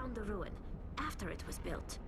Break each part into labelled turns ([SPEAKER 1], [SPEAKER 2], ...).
[SPEAKER 1] found the ruin, after it was built.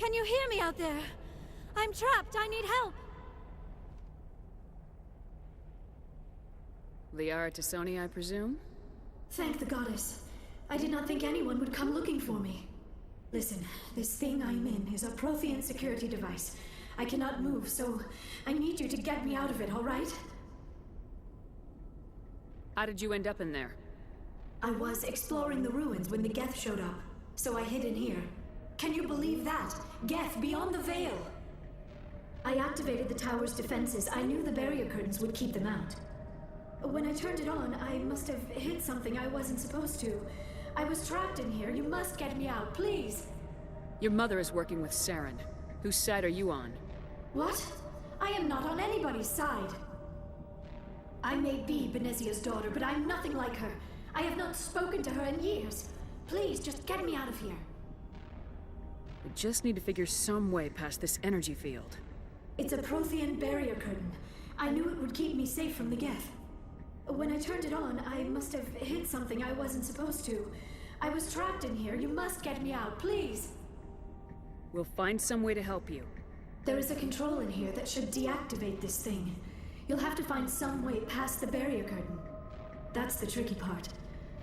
[SPEAKER 2] Can you hear me out there? I'm trapped. I need help.
[SPEAKER 3] Liara to Sony, I presume?
[SPEAKER 2] Thank the goddess. I did not think anyone would come looking for me. Listen, this thing I'm in is a Prothean security device. I cannot move, so I need you to get me out of it, all right?
[SPEAKER 3] How did you end up in there?
[SPEAKER 2] I was exploring the ruins when the Geth showed up, so I hid in here. Can you believe that? Geth, beyond the veil! I activated the tower's defenses. I knew the barrier curtains would keep them out. When I turned it on, I must have hit something I wasn't supposed to. I was trapped in here. You must get me out, please!
[SPEAKER 3] Your mother is working with Saren. Whose side are you on?
[SPEAKER 2] What? I am not on anybody's side. I may be Benezia's daughter, but I'm nothing like her. I have not spoken to her in years. Please, just get me out of here.
[SPEAKER 3] We just need to figure some way past this energy field.
[SPEAKER 2] It's a Prothean barrier curtain. I knew it would keep me safe from the Geth. When I turned it on, I must have hit something I wasn't supposed to. I was trapped in here. You must get me out, please!
[SPEAKER 3] We'll find some way to help you.
[SPEAKER 2] There is a control in here that should deactivate this thing. You'll have to find some way past the barrier curtain. That's the tricky part.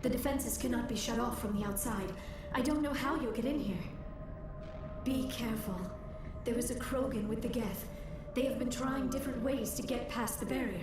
[SPEAKER 2] The defenses cannot be shut off from the outside. I don't know how you'll get in here. Be careful. There is a Krogan with the Geth. They have been trying different ways to get past the barrier.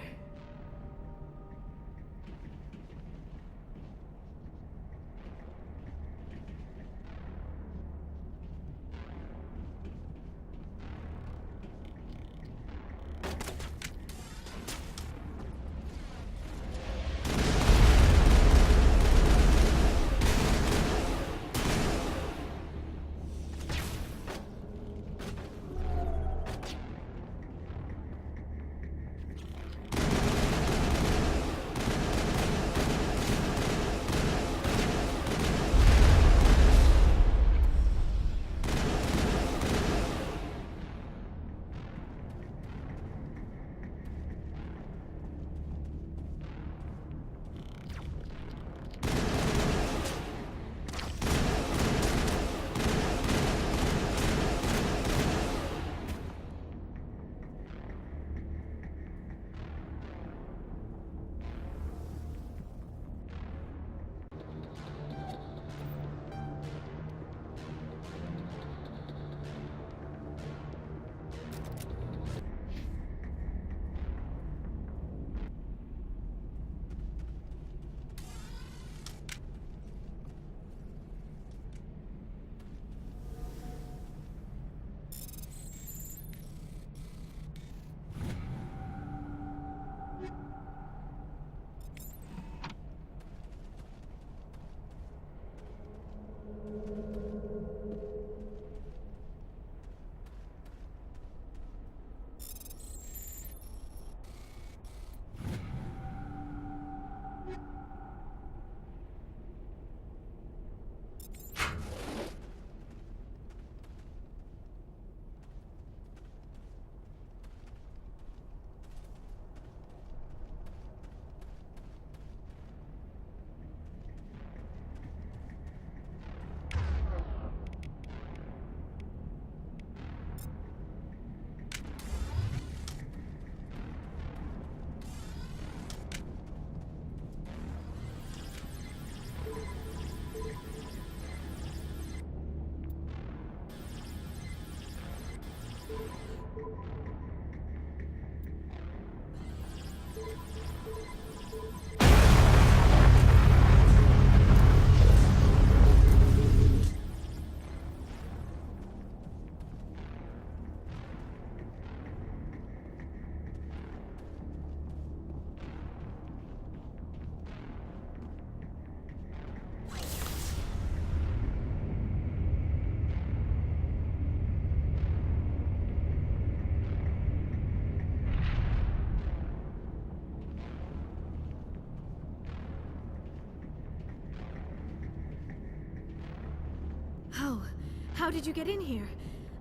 [SPEAKER 2] How did you get in here?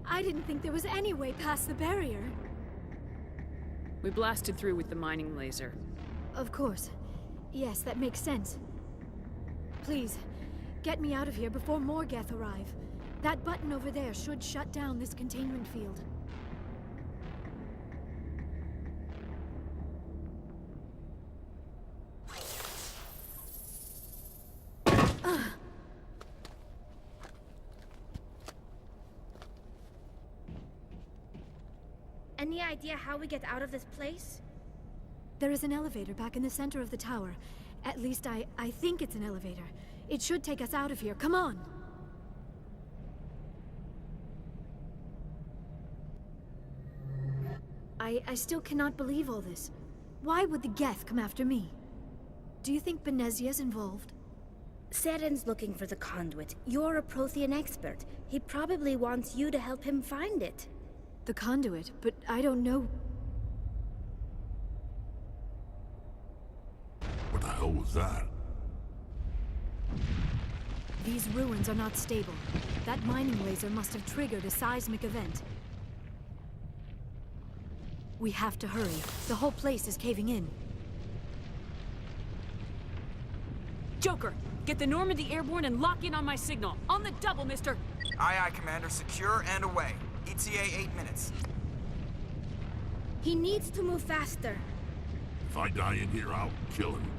[SPEAKER 2] I didn't think there was any way past the barrier.
[SPEAKER 3] We blasted through with the mining laser.
[SPEAKER 2] Of course. Yes, that makes sense. Please, get me out of here before more Geth arrive. That button over there should shut down this containment field.
[SPEAKER 1] Any idea how we get out of this place?
[SPEAKER 2] There is an elevator back in the center of the tower. At least I think it's an elevator. It should take us out of here. Come on! I still cannot believe all this. Why would the Geth come after me? Do you think Benezia's involved?
[SPEAKER 1] Seren's looking for the conduit. You're a Prothean expert. He probably wants you to help him find it.
[SPEAKER 2] The conduit, but I don't know.
[SPEAKER 4] What the hell was that?
[SPEAKER 2] These ruins are not stable. That mining laser must have triggered a seismic event. We have to hurry. The whole place is caving in.
[SPEAKER 3] Joker, get the Normandy airborne and lock in on my signal. On the double, mister!
[SPEAKER 5] Aye, aye, Commander. Secure and away. ETA 8 minutes.
[SPEAKER 1] He needs to move faster.
[SPEAKER 4] If I die in here, I'll kill him.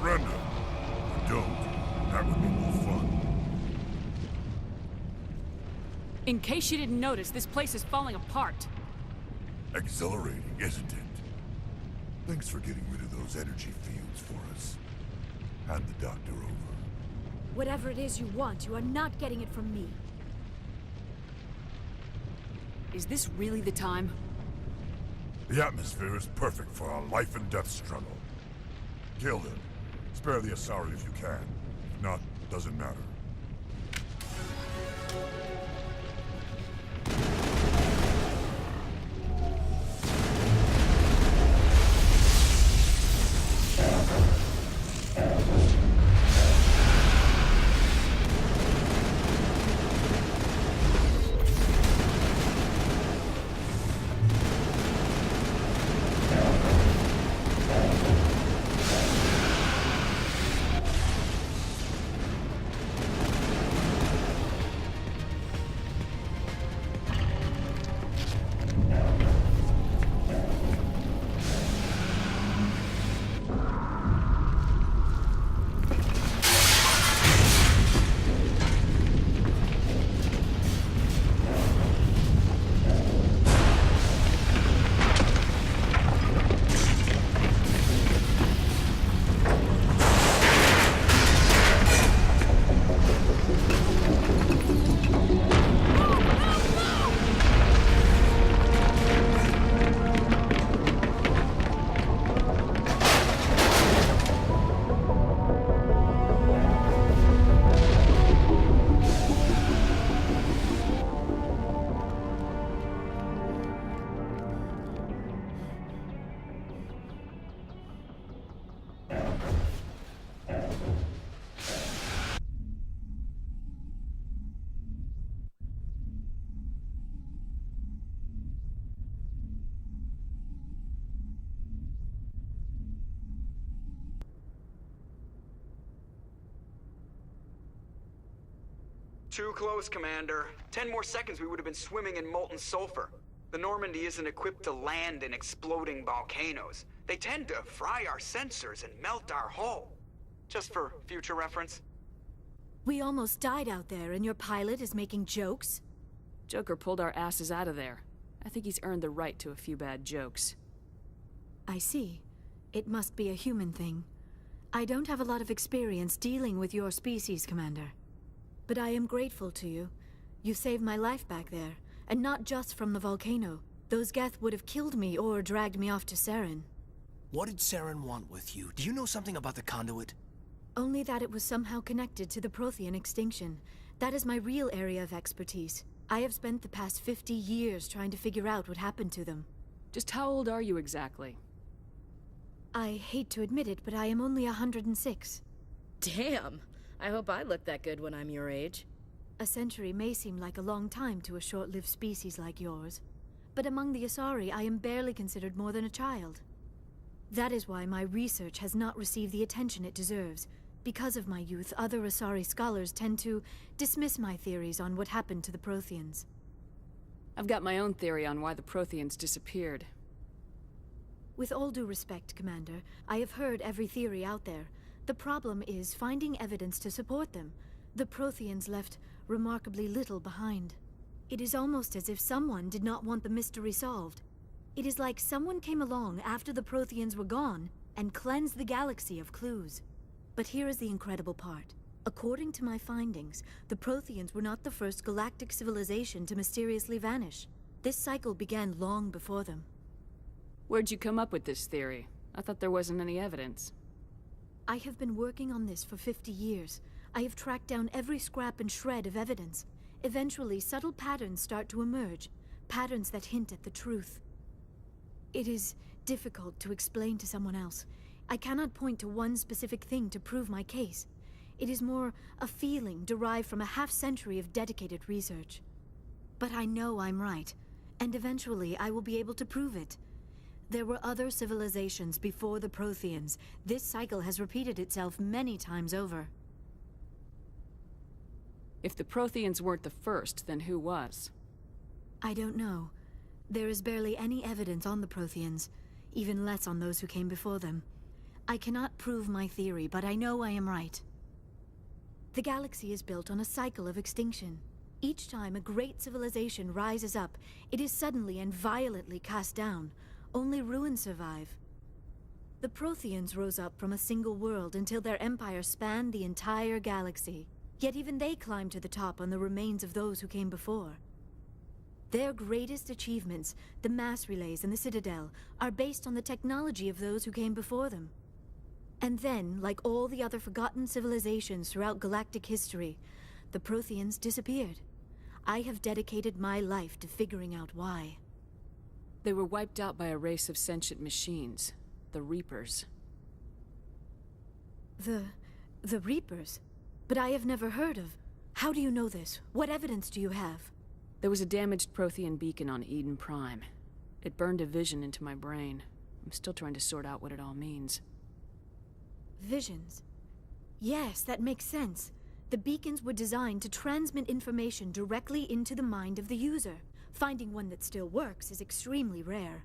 [SPEAKER 4] Surrender. Or don't. That would be more fun.
[SPEAKER 3] In case you didn't notice, this place is falling apart.
[SPEAKER 4] Exhilarating, isn't it? Thanks for getting rid of those energy fields for us. Hand the doctor over.
[SPEAKER 2] Whatever it is you want, you are not getting it from me.
[SPEAKER 3] Is this really the time?
[SPEAKER 4] The atmosphere is perfect for our life and death struggle. Kill him. Spare the Asari if you can. If not, doesn't matter.
[SPEAKER 5] Too close, Commander. 10 more seconds we would have been swimming in molten sulfur. The Normandy isn't equipped to land in exploding volcanoes. They tend to fry our sensors and melt our hull. Just for future reference.
[SPEAKER 2] We almost died out there, and your pilot is making jokes?
[SPEAKER 3] Joker pulled our asses out of there. I think he's earned the right to a few bad jokes.
[SPEAKER 2] I see. It must be a human thing. I don't have a lot of experience dealing with your species, Commander. But I am grateful to you. You saved my life back there, and not just from the volcano. Those Geth would have killed me or dragged me off to Saren.
[SPEAKER 6] What did Saren want with you? Do you know something about the conduit?
[SPEAKER 2] Only that it was somehow connected to the Prothean extinction. That is my real area of expertise. I have spent the past 50 years trying to figure out what happened to them.
[SPEAKER 3] Just how old are you exactly?
[SPEAKER 2] I hate to admit it, but I am only 106.
[SPEAKER 7] Damn! I hope I look that good when I'm your age.
[SPEAKER 2] A century may seem like a long time to a short-lived species like yours. But among the Asari, I am barely considered more than a child. That is why my research has not received the attention it deserves. Because of my youth, other Asari scholars tend to dismiss my theories on what happened to the Protheans.
[SPEAKER 3] I've got my own theory on why the Protheans disappeared.
[SPEAKER 2] With all due respect, Commander, I have heard every theory out there. The problem is finding evidence to support them. The Protheans left remarkably little behind. It is almost as if someone did not want the mystery solved. It is like someone came along after the Protheans were gone and cleansed the galaxy of clues. But here is the incredible part. According to my findings, the Protheans were not the first galactic civilization to mysteriously vanish. This cycle began long before them.
[SPEAKER 3] Where'd you come up with this theory? I thought there wasn't any evidence.
[SPEAKER 2] I have been working on this for 50 years. I have tracked down every scrap and shred of evidence. Eventually, subtle patterns start to emerge, patterns that hint at the truth. It is difficult to explain to someone else. I cannot point to one specific thing to prove my case. It is more a feeling derived from a half-century of dedicated research. But I know I'm right, and eventually I will be able to prove it. There were other civilizations before the Protheans. This cycle has repeated itself many times over.
[SPEAKER 3] If the Protheans weren't the first, then who was?
[SPEAKER 2] I don't know. There is barely any evidence on the Protheans, even less on those who came before them. I cannot prove my theory, but I know I am right. The galaxy is built on a cycle of extinction. Each time a great civilization rises up, it is suddenly and violently cast down. Only ruins survive. The Protheans rose up from a single world until their empire spanned the entire galaxy. Yet even they climbed to the top on the remains of those who came before. Their greatest achievements, the mass relays and the Citadel, are based on the technology of those who came before them. And then, like all the other forgotten civilizations throughout galactic history, the Protheans disappeared. I have dedicated my life to figuring out why.
[SPEAKER 3] They were wiped out by a race of sentient machines, the Reapers.
[SPEAKER 2] The Reapers? But I have never heard of. How do you know this? What evidence do you have?
[SPEAKER 3] There was a damaged Prothean beacon on Eden Prime. It burned a vision into my brain. I'm still trying to sort out what it all means.
[SPEAKER 2] Visions? Yes, that makes sense. The beacons were designed to transmit information directly into the mind of the user. Finding one that still works is extremely rare.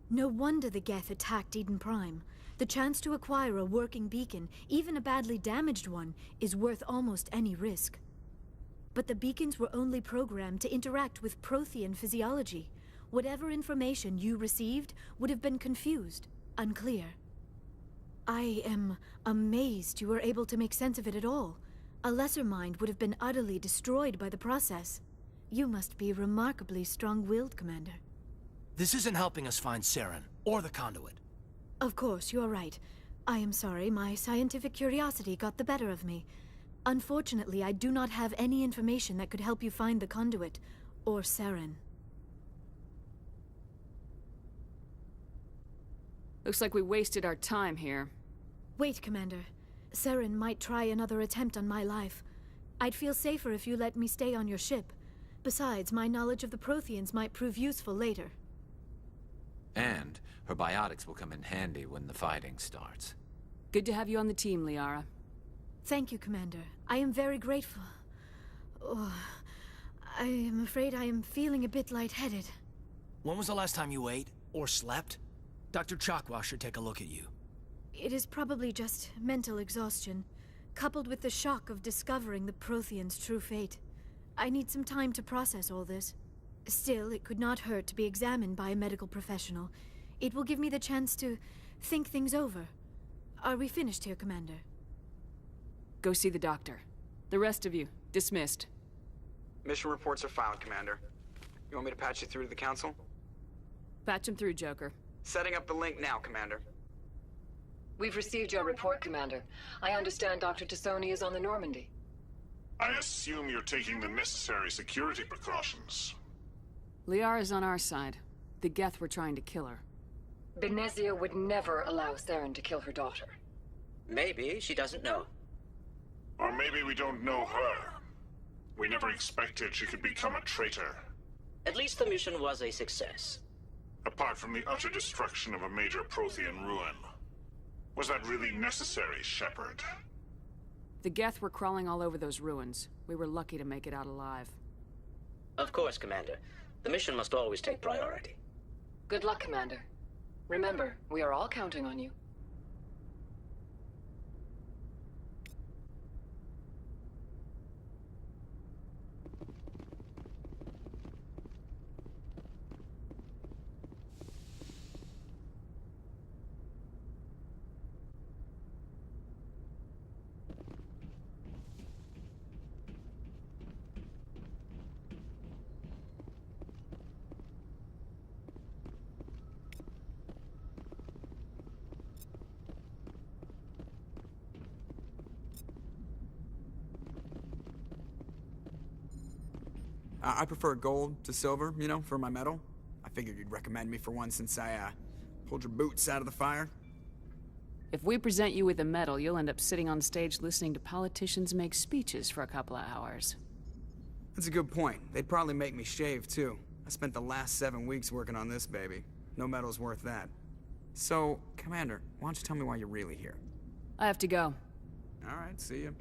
[SPEAKER 2] No wonder the Geth attacked Eden Prime. The chance to acquire a working beacon, even a badly damaged one, is worth almost any risk. But the beacons were only programmed to interact with Prothean physiology. Whatever information you received would have been confused, unclear. I am amazed you were able to make sense of it at all. A lesser mind would have been utterly destroyed by the process. You must be remarkably strong-willed, Commander.
[SPEAKER 6] This isn't helping us find Saren, or the conduit.
[SPEAKER 2] Of course, you are right. I am sorry, my scientific curiosity got the better of me. Unfortunately, I do not have any information that could help you find the conduit, or Saren.
[SPEAKER 3] Looks like we wasted our time here.
[SPEAKER 2] Wait, Commander. Saren might try another attempt on my life. I'd feel safer if you let me stay on your ship. Besides, my knowledge of the Protheans might prove useful later.
[SPEAKER 8] And her biotics will come in handy when the fighting starts.
[SPEAKER 3] Good to have you on the team, Liara.
[SPEAKER 2] Thank you, Commander. I am very grateful. Oh, I am afraid I am feeling a bit lightheaded.
[SPEAKER 6] When was the last time you ate, or slept? Dr. Chakwa should take a look at you.
[SPEAKER 2] It is probably just mental exhaustion, coupled with the shock of discovering the Protheans' true fate. I need some time to process all this. Still, it could not hurt to be examined by a medical professional. It will give me the chance to think things over.
[SPEAKER 9] Are we finished here, Commander?
[SPEAKER 3] Go see the doctor. The rest of you, dismissed.
[SPEAKER 5] Mission reports are filed, Commander. You want me to patch you through to the Council?
[SPEAKER 3] Patch him through, Joker.
[SPEAKER 5] Setting up the link now, Commander.
[SPEAKER 10] We've received your report, Commander. I understand Dr. Tassoni is on the Normandy.
[SPEAKER 11] I assume you're taking the necessary security precautions.
[SPEAKER 3] Liara's on our side. The Geth were trying to kill her.
[SPEAKER 10] Benezia would never allow Saren to kill her daughter.
[SPEAKER 12] Maybe she doesn't know.
[SPEAKER 11] Or maybe we don't know her. We never expected she could become a traitor.
[SPEAKER 12] At least the mission was a success.
[SPEAKER 11] Apart from the utter destruction of a major Prothean ruin. Was that really necessary, Shepard?
[SPEAKER 3] The Geth were crawling all over those ruins. We were lucky to make it out alive.
[SPEAKER 12] Of course, Commander. The mission must always take priority.
[SPEAKER 10] Good luck, Commander. Remember, we are all counting on you.
[SPEAKER 13] I prefer gold to silver, you know, for my medal. I figured you'd recommend me for one since I, pulled your boots out of the fire.
[SPEAKER 3] If we present you with a medal, you'll end up sitting on stage listening to politicians make speeches for a couple of hours.
[SPEAKER 13] That's a good point. They'd probably make me shave, too. I spent the last 7 weeks working on this baby. No medal's worth that. So, Commander, why don't you tell me why you're really here?
[SPEAKER 3] I have to go.
[SPEAKER 13] All right, see you.